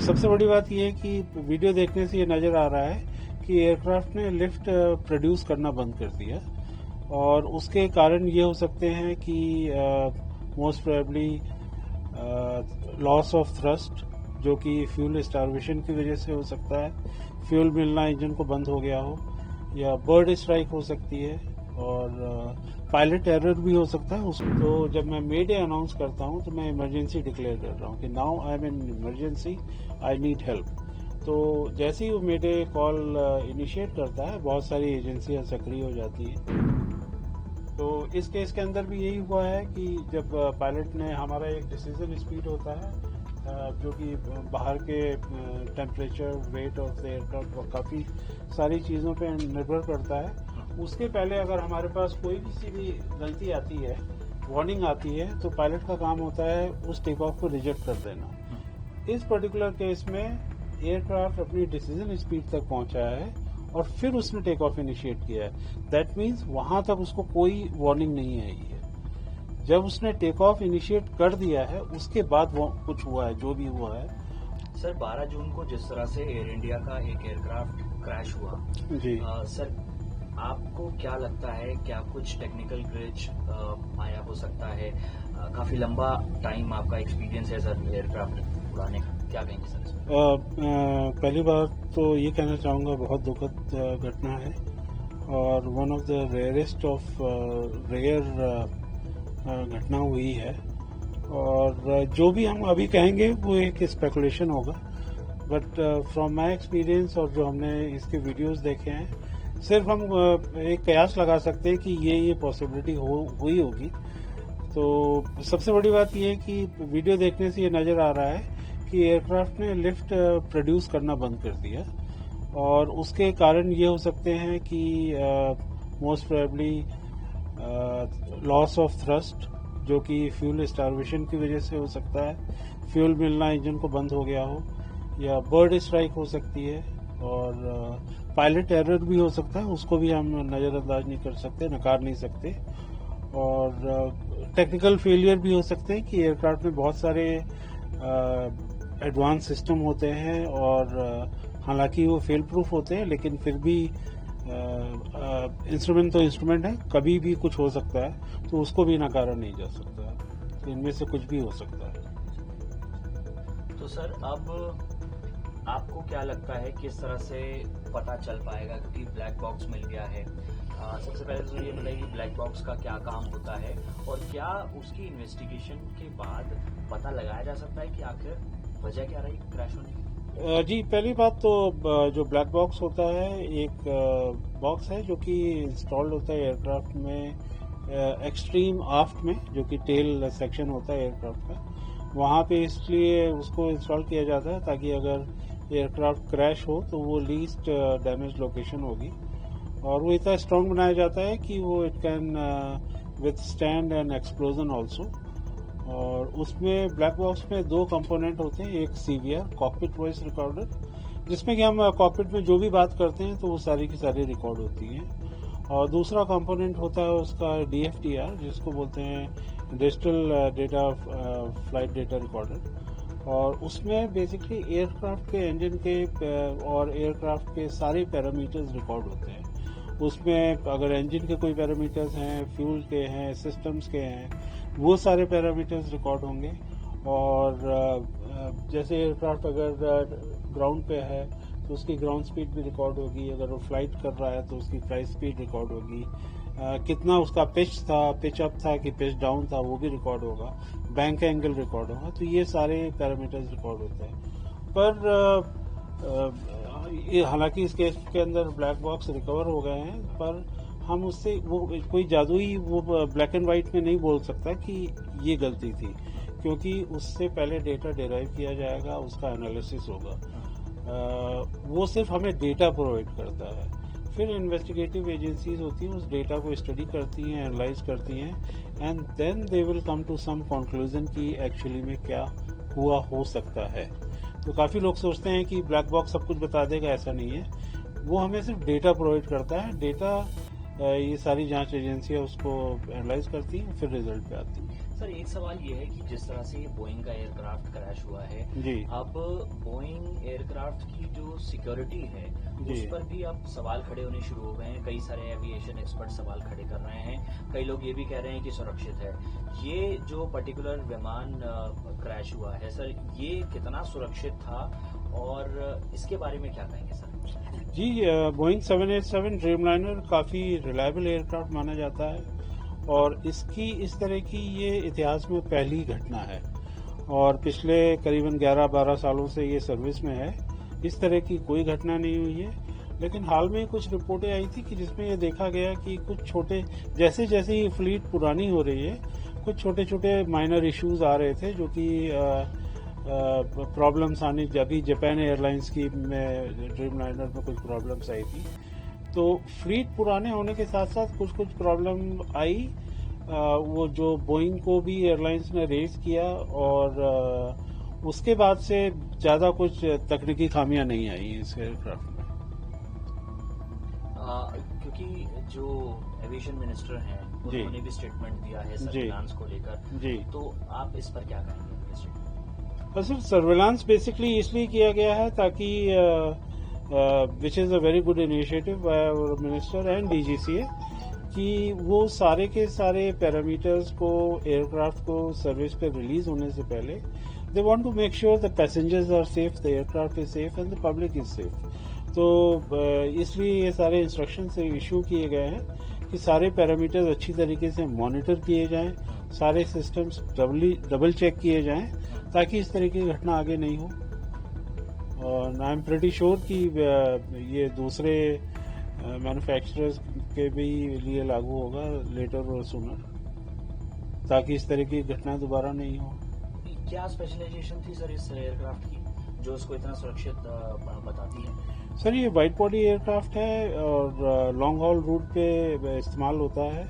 सबसे बड़ी बात यह है कि वीडियो देखने से ये नजर आ रहा है कि एयरक्राफ्ट ने लिफ्ट प्रोड्यूस करना बंद कर दिया और उसके कारण ये हो सकते हैं कि most probably loss of thrust, जो कि फ्यूल स्टार्वेशन की वजह से हो सकता है, फ्यूल मिलना इंजन को बंद हो गया हो, या बर्ड स्ट्राइक हो सकती है और पायलट एरर भी हो सकता है। तो जब मैं मे डे अनाउंस करता हूं तो मैं इमरजेंसी डिक्लेयर कर रहा हूं कि now I am in emergency, I need help. तो जैसे ही वो मे डे कॉल इनिशिएट करता है, बहुत सारी एजेंसियां सक्रिय हो जाती हैं। तो इस केस के अंदर भी यही हुआ है कि जब पायलट ने, हमारा एक डिसीजन स्पीड होता है जो कि बाहर के temperature, weight of the aircraft और काफ़ी सारी चीज़ों पे निर्भर करता है। उसके पहले अगर हमारे पास कोई किसी भी गलती आती है, वार्निंग आती है, तो पायलट का काम होता है उस टेक ऑफ को रिजेक्ट कर देना। इस पर्टिकुलर केस में एयरक्राफ्ट अपनी डिसीजन स्पीड तक पहुंचा है और फिर उसने टेक ऑफ इनिशिएट किया है। दैट मीन्स वहां तक उसको कोई वार्निंग नहीं आई है। जब उसने टेक ऑफ इनिशिएट कर दिया है उसके बाद वो कुछ हुआ है, जो भी हुआ है। सर 12 जून को जिस तरह से एयर इंडिया का एक एयरक्राफ्ट क्रैश हुआ जी, सर आपको क्या लगता है, क्या कुछ टेक्निकल ग्लिच आया हो सकता है? काफी लंबा टाइम आपका एक्सपीरियंस है सर एयरक्राफ्ट उड़ाने का, क्या कहेंगे सर इसमें? पहली बात तो ये कहना चाहूंगा, बहुत दुखद घटना है और one of the rarest of rare घटना हुई है। और जो भी हम अभी कहेंगे वो एक स्पेकुलेशन होगा, बट फ्रॉम माय एक्सपीरियंस और जो हमने इसके वीडियोस देखे हैं, सिर्फ हम एक कयास लगा सकते हैं कि ये पॉसिबिलिटी हुई होगी। तो सबसे बड़ी बात ये है कि वीडियो देखने से ये नजर आ रहा है कि एयरक्राफ्ट ने लिफ्ट प्रोड्यूस करना बंद कर दिया और उसके कारण ये हो सकते हैं कि most probably loss of thrust, जो कि फ्यूल स्टार्वेशन की वजह से हो सकता है, फ्यूल मिलना इंजन को बंद हो गया हो, या बर्ड स्ट्राइक हो सकती है और पायलट एरर भी हो सकता है। उसको भी हम नजरअंदाज नहीं कर सकते, नकार नहीं सकते। और टेक्निकल फेलियर भी हो सकते हैं कि एयरक्राफ्ट में बहुत सारे एडवांस सिस्टम होते हैं और हालांकि वो फेल प्रूफ होते हैं, लेकिन फिर भी इंस्ट्रूमेंट तो इंस्ट्रूमेंट है, कभी भी कुछ हो सकता है, तो उसको भी नकारा नहीं जा सकता। तो इनमें से कुछ भी हो सकता है। तो सर अब आपको क्या लगता है किस तरह से पता चल पाएगा, क्योंकि ब्लैक बॉक्स मिल गया है? सबसे पहले तो ये बताइए कि ब्लैक बॉक्स का क्या काम होता है और क्या उसकी इन्वेस्टिगेशन के बाद पता लगाया जा सकता है कि आखिर वजह क्या रही क्रैश होने की? जी, पहली बात तो जो ब्लैक बॉक्स होता है, एक बॉक्स है जो कि इंस्टॉल्ड होता है एयरक्राफ्ट में एक्सट्रीम आफ्ट में, जो कि टेल सेक्शन होता है एयरक्राफ्ट का। वहाँ पे इसलिए उसको इंस्टॉल किया जाता है ताकि अगर एयरक्राफ्ट क्रैश हो तो वो लीस्ट डैमेज लोकेशन होगी, और वो इतना स्ट्रांग बनाया जाता है कि वो it can withstand N explosion also. और उसमें ब्लैक बॉक्स में दो कंपोनेंट होते हैं, एक सीवीआर कॉकपिट वॉइस रिकॉर्डर, जिसमें कि हम कॉकपिट में जो भी बात करते हैं तो वो सारी की सारी रिकॉर्ड होती हैं, और दूसरा कंपोनेंट होता है उसका DFDR, जिसको बोलते हैं digital data flight data recorder. और उसमें बेसिकली एयरक्राफ्ट के इंजन के और एयरक्राफ्ट के सारे पैरामीटर्स रिकॉर्ड होते हैं। उसमें अगर इंजन के कोई पैरामीटर्स हैं, फ्यूल के हैं, सिस्टम्स के हैं, वो सारे पैरामीटर्स रिकॉर्ड होंगे। और जैसे एयरक्राफ्ट अगर ग्राउंड पे है तो उसकी ग्राउंड स्पीड भी रिकॉर्ड होगी, अगर वो फ्लाइट कर रहा है तो उसकी फ्लाइट स्पीड रिकॉर्ड होगी, कितना उसका पिच था, पिच अप था कि पिच डाउन था, वो भी रिकॉर्ड होगा, बैंक एंगल रिकॉर्ड होगा। तो ये सारे पैरामीटर्स रिकॉर्ड होते हैं। पर हालांकि इस केस के अंदर ब्लैक बॉक्स रिकवर हो गए हैं, पर हम उससे वो कोई जादुई वो ब्लैक एंड व्हाइट में नहीं बोल सकता कि ये गलती थी, क्योंकि उससे पहले डेटा डिराइव किया जाएगा, उसका एनालिसिस होगा। वो सिर्फ हमें डेटा प्रोवाइड करता है, फिर इन्वेस्टिगेटिव एजेंसीज होती हैं, उस डेटा को स्टडी करती हैं, एनालाइज करती हैं, and then they will come to some conclusion कि एक्चुअली में क्या हुआ हो सकता है। तो काफ़ी लोग सोचते हैं कि ब्लैक बॉक्स सब कुछ बता देगा, ऐसा नहीं है। वो हमें सिर्फ डेटा प्रोवाइड करता है, डेटा ये सारी जांच एजेंसियां उसको एनालाइज करती हैं, फिर रिजल्ट पे आती हैं। सर एक सवाल ये है कि जिस तरह से बोइंग का एयरक्राफ्ट क्रैश हुआ है, जी अब बोइंग एयरक्राफ्ट की जो सिक्योरिटी है जी उस पर भी अब सवाल खड़े होने शुरू हो गए हैं। कई सारे एविएशन एक्सपर्ट सवाल खड़े कर रहे हैं, कई लोग ये भी कह रहे हैं कि सुरक्षित है। ये जो पर्टिकुलर विमान क्रैश हुआ है सर, ये कितना सुरक्षित था और इसके बारे में क्या कहेंगे सर? जी बोइंग 787 ड्रीमलाइनर काफ़ी रिलायबल एयरक्राफ्ट माना जाता है और इसकी इस तरह की ये इतिहास में पहली घटना है और पिछले करीबन 11-12 सालों से ये सर्विस में है। इस तरह की कोई घटना नहीं हुई है, लेकिन हाल में कुछ रिपोर्टें आई थी कि जिसमें ये देखा गया कि कुछ छोटे जैसे जैसे ये फ्लीट पुरानी हो रही है, कुछ छोटे छोटे माइनर इश्यूज आ रहे थे जो कि प्रॉब्लम्स आनी, अभी जापान एयरलाइंस की में ड्रीमलाइनर में कुछ प्रॉब्लम्स आई थी। तो फ्लीट पुराने होने के साथ साथ कुछ कुछ प्रॉब्लम आई, वो जो बोइंग को भी एयरलाइंस ने रेज किया और उसके बाद से ज्यादा कुछ तकनीकी खामियां नहीं आई इस एयरक्राफ्ट में। क्योंकि जो एविएशन मिनिस्टर हैं उन्होंने भी स्टेटमेंट दिया है सर्विलांस को लेकर, जी, तो आप इस पर क्या कहेंगे? बस सिर्फ सर्विलांस बेसिकली इसलिए किया गया है ताकि which is a very good initiative by our minister and DGCA कि वो सारे के सारे पैरामीटर्स को एयरक्राफ्ट को सर्विस पे रिलीज होने से पहले they want to make sure the passengers are safe, the aircraft is safe and the public is safe. तो इसलिए ये सारे इंस्ट्रक्शन से इशू किए गए हैं कि सारे पैरामीटर्स अच्छी तरीके से मॉनिटर किए जाएं, सारे सिस्टम्स डबल चेक किए जाएं ताकि इस तरह की घटना आगे नहीं हो। और आई एम प्रीटी श्योर कि ये दूसरे मैन्युफैक्चरर्स के भी लिए लागू होगा लेटर और सूनर, ताकि इस तरह की घटना दोबारा नहीं हो। क्या स्पेशलाइजेशन थी सर इस एयरक्राफ्ट की जो इसको इतना सुरक्षित बताती है? सर ये वाइड बॉडी एयरक्राफ्ट है और लॉन्ग हॉल रूट पे इस्तेमाल होता है।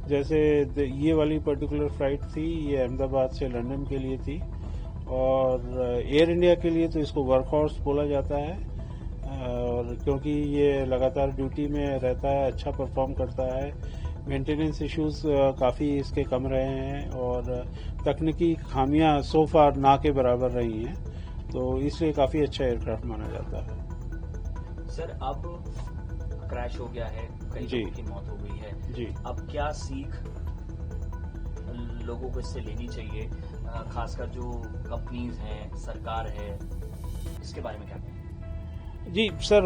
जैसे ये वाली पर्टिकुलर फ्लाइट थी, ये अहमदाबाद से लंदन के लिए थी और एयर इंडिया के लिए तो इसको वर्कहॉर्स बोला जाता है और क्योंकि ये लगातार ड्यूटी में रहता है, अच्छा परफॉर्म करता है, मेंटेनेंस इश्यूज काफ़ी इसके कम रहे हैं और तकनीकी खामियां सो फार ना के बराबर रही हैं, तो इसलिए काफ़ी अच्छा एयरक्राफ्ट माना जाता है। सर अब क्रैश हो गया है, कई लोगों की मौत हो गई है जी, अब क्या सीख लोगों को इससे लेनी चाहिए, खासकर जो कंपनीज हैं, सरकार है, इसके बारे में क्या कहें? जी सर,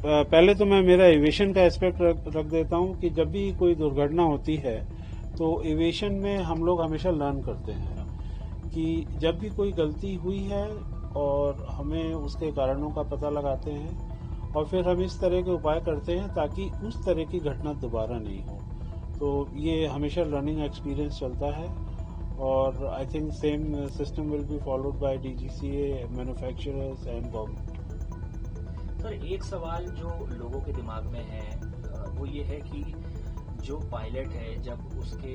पहले तो मैं मेरा एविएशन का एस्पेक्ट रख देता हूं कि जब भी कोई दुर्घटना होती है तो एविएशन में हम लोग हमेशा लर्न करते हैं कि जब भी कोई गलती हुई है और हमें उसके कारणों का पता लगाते हैं और फिर हम इस तरह के उपाय करते हैं ताकि उस तरह की घटना दोबारा नहीं हो। तो ये हमेशा लर्निंग एक्सपीरियंस चलता है और I think same system will be followed by DGCA, manufacturers and government. Sir एक सवाल जो लोगों के दिमाग में है वो ये है कि जो पायलट है जब उसके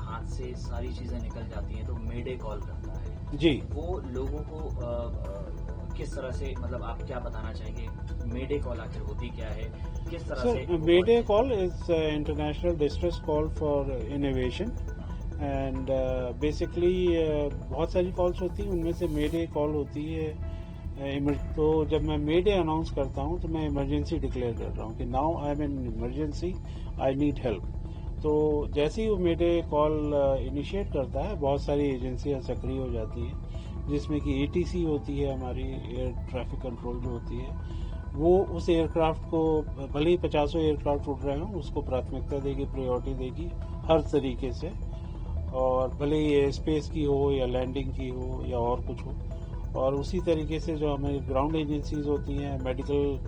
हाथ से सारी चीजें निकल जाती हैं तो मेडे कॉल करता है जी, वो लोगों को किस तरह से, मतलब आप क्या बताना चाहेंगे मेडे कॉल आखिर होती क्या है, किस तरह से? Mayday call is international distress call for in aviation and basically बहुत सारी कॉल्स होती हैं, उनमें से मेडे कॉल होती है। तो जब मैं मेडे अनाउंस करता हूं तो मैं इमरजेंसी डिक्लेयर कर रहा हूं कि now I am in emergency, I need help. तो जैसे ही वो मेडे कॉल इनिशिएट करता है बहुत सारी एजेंसियां सक्रिय हो जाती हैं, जिसमें कि एटीसी होती है, हमारी एयर ट्रैफिक कंट्रोल जो होती है, वो उस एयरक्राफ्ट को भले ही 50 एयरक्राफ्ट उड़ रहे हों उसको प्राथमिकता देगी, प्रायोरिटी देगी हर तरीके से, और भले ही स्पेस की हो या लैंडिंग की हो या और कुछ हो। और उसी तरीके से जो हमारी ग्राउंड एजेंसीज होती हैं, मेडिकल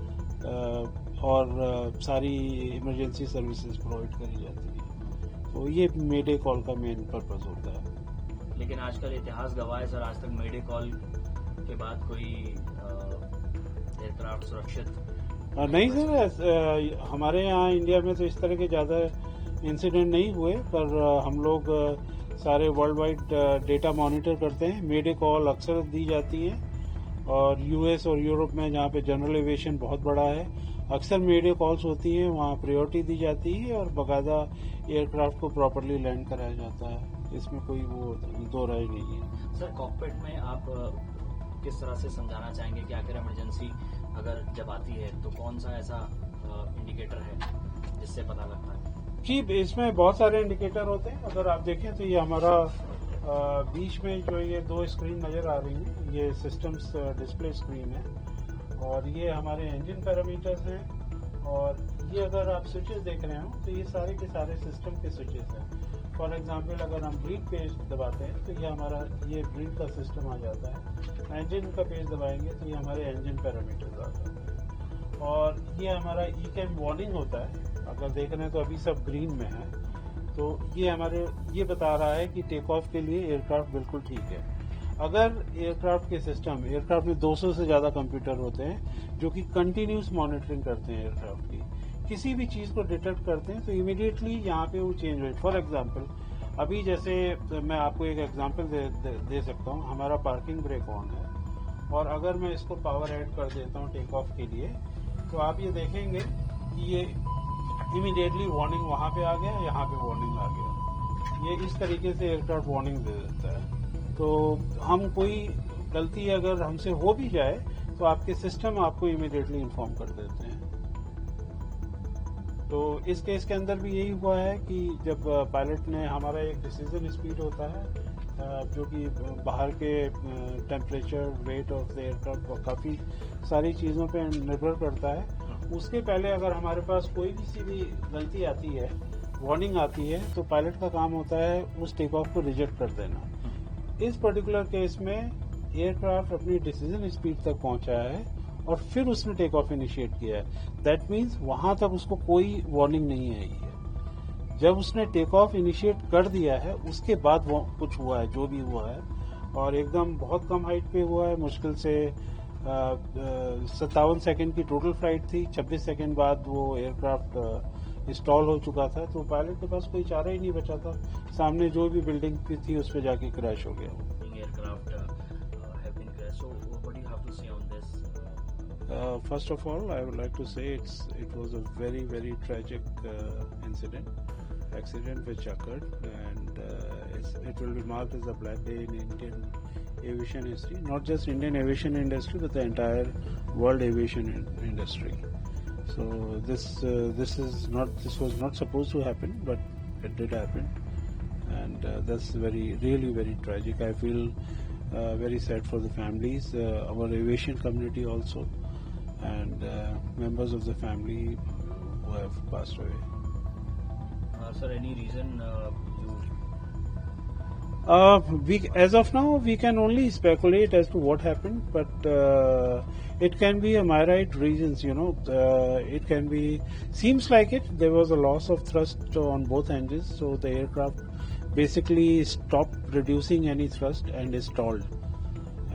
और सारी इमरजेंसी सर्विसेज प्रोवाइड करी जाती हैं। तो ये मेडे कॉल का मेन पर्पस होता है। लेकिन आजकल इतिहास गवाह है सर, आज तक मेडे कॉल के बाद कोई एयरक्राफ्ट सुरक्षित नहीं सर, हमारे यहाँ इंडिया में तो इस तरह के ज़्यादा इंसिडेंट नहीं हुए, पर हम लोग सारे वर्ल्ड वाइड डेटा मॉनिटर करते हैं। मेडे कॉल अक्सर दी जाती है और यूएस और यूरोप में जहाँ पे जनरल एविएशन बहुत बड़ा है, अक्सर मेडे कॉल्स होती हैं, वहाँ प्रायोरिटी दी जाती है और बाकायदा एयरक्राफ्ट को प्रॉपरली लैंड कराया जाता है। इसमें कोई वो दो राय नहीं है। सर कॉकपिट में आप किस तरह से समझाना चाहेंगे कि आखिर इमरजेंसी अगर जब आती है तो कौन सा ऐसा इंडिकेटर है जिससे पता लगता है? कि इसमें बहुत सारे इंडिकेटर होते हैं। अगर आप देखें तो ये हमारा बीच में जो ये दो स्क्रीन नजर आ रही है, ये सिस्टम्स डिस्प्ले स्क्रीन है और ये हमारे इंजन पैरामीटर्स हैं। और ये अगर आप स्विचेस देख रहे हो तो ये सारे के सारे सिस्टम के स्विचेस हैं। फॉर एग्जांपल अगर हम ब्रीथ पेज दबाते हैं तो ये हमारा ये ब्रीथ का सिस्टम आ जाता है। इंजन का पेज दबाएंगे तो ये हमारे इंजन पैरामीटर्स आ जाते हैं। और ये हमारा ईकैम वार्निंग होता है। अगर देख रहे हैं तो अभी सब ग्रीन में है, तो ये हमारे ये बता रहा है कि टेक ऑफ के लिए एयरक्राफ्ट बिल्कुल ठीक है। अगर एयरक्राफ्ट के सिस्टम, एयरक्राफ्ट में 200 से ज्यादा कंप्यूटर होते हैं जो कि कंटिन्यूस मॉनिटरिंग करते हैं एयरक्राफ्ट की, किसी भी चीज को डिटेक्ट करते हैं तो इमीडिएटली यहाँ पे वो चेंज हो। फॉर एग्जाम्पल अभी जैसे मैं आपको एक एग्जाम्पल दे सकता हूँ, हमारा पार्किंग ब्रेक ऑन है और अगर मैं इसको पावर ऐड कर देता हूँ टेक ऑफ के लिए, तो आप ये देखेंगे कि ये इमीडिएटली वार्निंग वहां पे आ गया, यहाँ पे वार्निंग आ गया। ये इस तरीके से एयरक्राफ्ट वार्निंग दे देता है। तो हम कोई गलती अगर हमसे हो भी जाए तो आपके सिस्टम आपको इमीडिएटली इन्फॉर्म कर देते हैं। तो इस केस के अंदर भी यही हुआ है कि जब पायलट ने, हमारा एक डिसीजन स्पीड होता है जो कि बाहर के temperature, weight of the aircraft, काफी सारी चीजों पे निर्भर करता है। उसके पहले अगर हमारे पास कोई भी गलती आती है, वार्निंग आती है, तो पायलट का काम होता है उस टेक ऑफ को रिजेक्ट कर देना। इस पर्टिकुलर केस में एयरक्राफ्ट अपनी डिसीजन स्पीड तक पहुंचा है और फिर उसने टेक ऑफ इनिशिएट किया है। दैट मीन्स वहां तक उसको कोई वार्निंग नहीं आई है। जब उसने टेक ऑफ इनिशिएट कर दिया है उसके बाद वो कुछ हुआ है, जो भी हुआ है, और एकदम बहुत कम हाइट पे हुआ है। मुश्किल से 57 सेकंड की टोटल फ्लाइट थी। 26 सेकंड बाद वो एयरक्राफ्ट इंस्टॉल हो चुका था, तो पायलट के पास कोई चारा ही नहीं बचा था। सामने जो भी बिल्डिंग थी उस पर जाके क्रैश हो गया। First of all, I would like to say it was a very, very tragic accident which occurred, and it will be marked as a black day in Indian aviation history. Not just Indian aviation industry, but the entire world aviation industry. So this was not supposed to happen, but it did happen, and that's really very tragic. I feel very sad for the families, our aviation community also, and members of the family who have passed away. Sir, any reason as of now, we can only speculate as to what happened, but it can be a myriad reasons. It can be, seems like it. There was a loss of thrust on both engines, so the aircraft basically stopped producing any thrust and is stalled.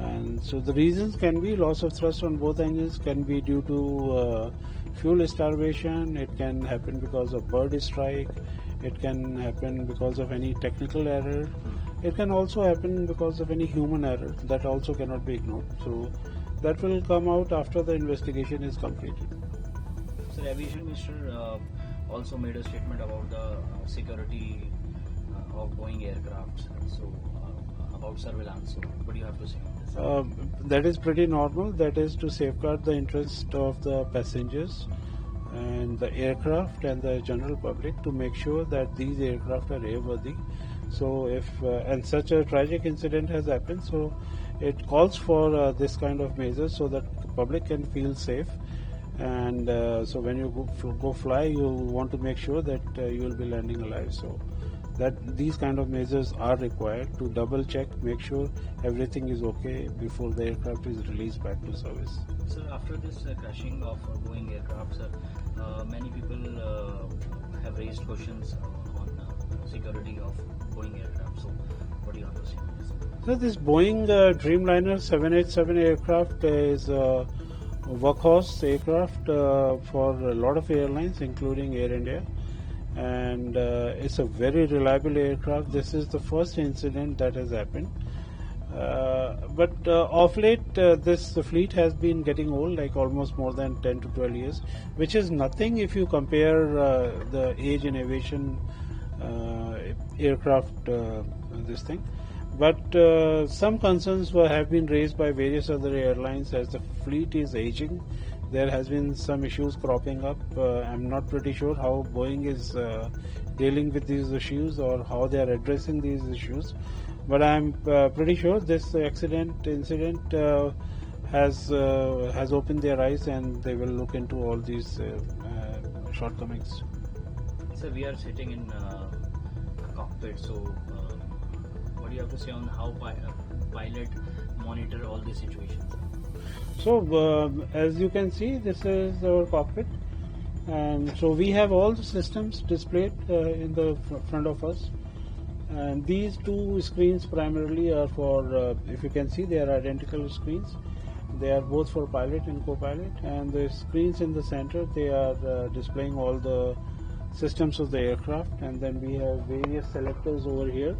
And so the reasons can be loss of thrust on both engines, can be due to fuel starvation, it can happen because of bird strike, it can happen because of any technical error, it can also happen because of any human error. That also cannot be ignored. So that will come out after the investigation is completed. Sir, Aviation Minister also made a statement about the security of Boeing aircrafts. So about surveillance. So what do you have to say? That is pretty normal. That is to safeguard the interest of the passengers and the aircraft and the general public, to make sure that these aircraft are airworthy. So if and such a tragic incident has happened, so it calls for this kind of measures so that the public can feel safe. And so when you go fly, you want to make sure that you will be landing alive. So that these kind of measures are required to double check, make sure everything is okay before the aircraft is released back to service. Sir, after this crashing of Boeing aircraft, sir, many people have raised questions on security of Boeing aircraft. So what do you have to say on this? So this Boeing Dreamliner 787 aircraft is a workhorse aircraft for a lot of airlines, including Air India. And it's a very reliable aircraft. This is the first incident that has happened. But of late, this fleet has been getting old, like almost more than 10 to 12 years, which is nothing if you compare the age in aviation aircraft this thing. But some concerns have been raised by various other airlines as the fleet is aging. There has been some issues cropping up. I'm not pretty sure how Boeing is dealing with these issues or how they are addressing these issues. But I'm pretty sure this incident has opened their eyes, and they will look into all these shortcomings. So we are sitting in a cockpit. So what do you have to say on how pilot monitor all these situations? So as you can see, this is our cockpit, and so we have all the systems displayed in the front of us. And these two screens primarily are for, if you can see, they are identical screens. They are both for pilot and co-pilot, and the screens in the center, they are displaying all the systems of the aircraft. And then we have various selectors over here.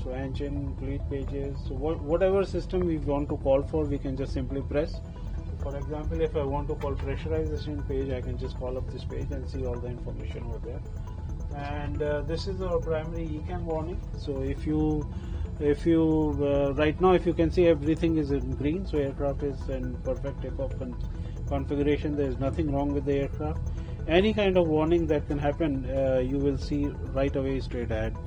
So engine, fleet pages, so whatever system we want to call for, we can just simply press. For example, if I want to call pressurization page, I can just call up this page and see all the information over there. And this is our primary ECAM warning. So if you right now, if you can see, everything is in green, so aircraft is in perfect takeoff configuration. There is nothing wrong with the aircraft. Any kind of warning that can happen, you will see right away straight ahead.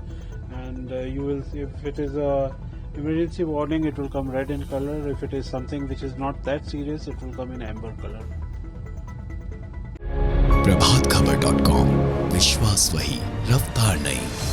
And you will see, if it is a emergency warning, it will come red in color. If it is something which is not that serious, it will come in amber color. प्रभातखबर.com, विश्वास वही, रफ्तार नहीं।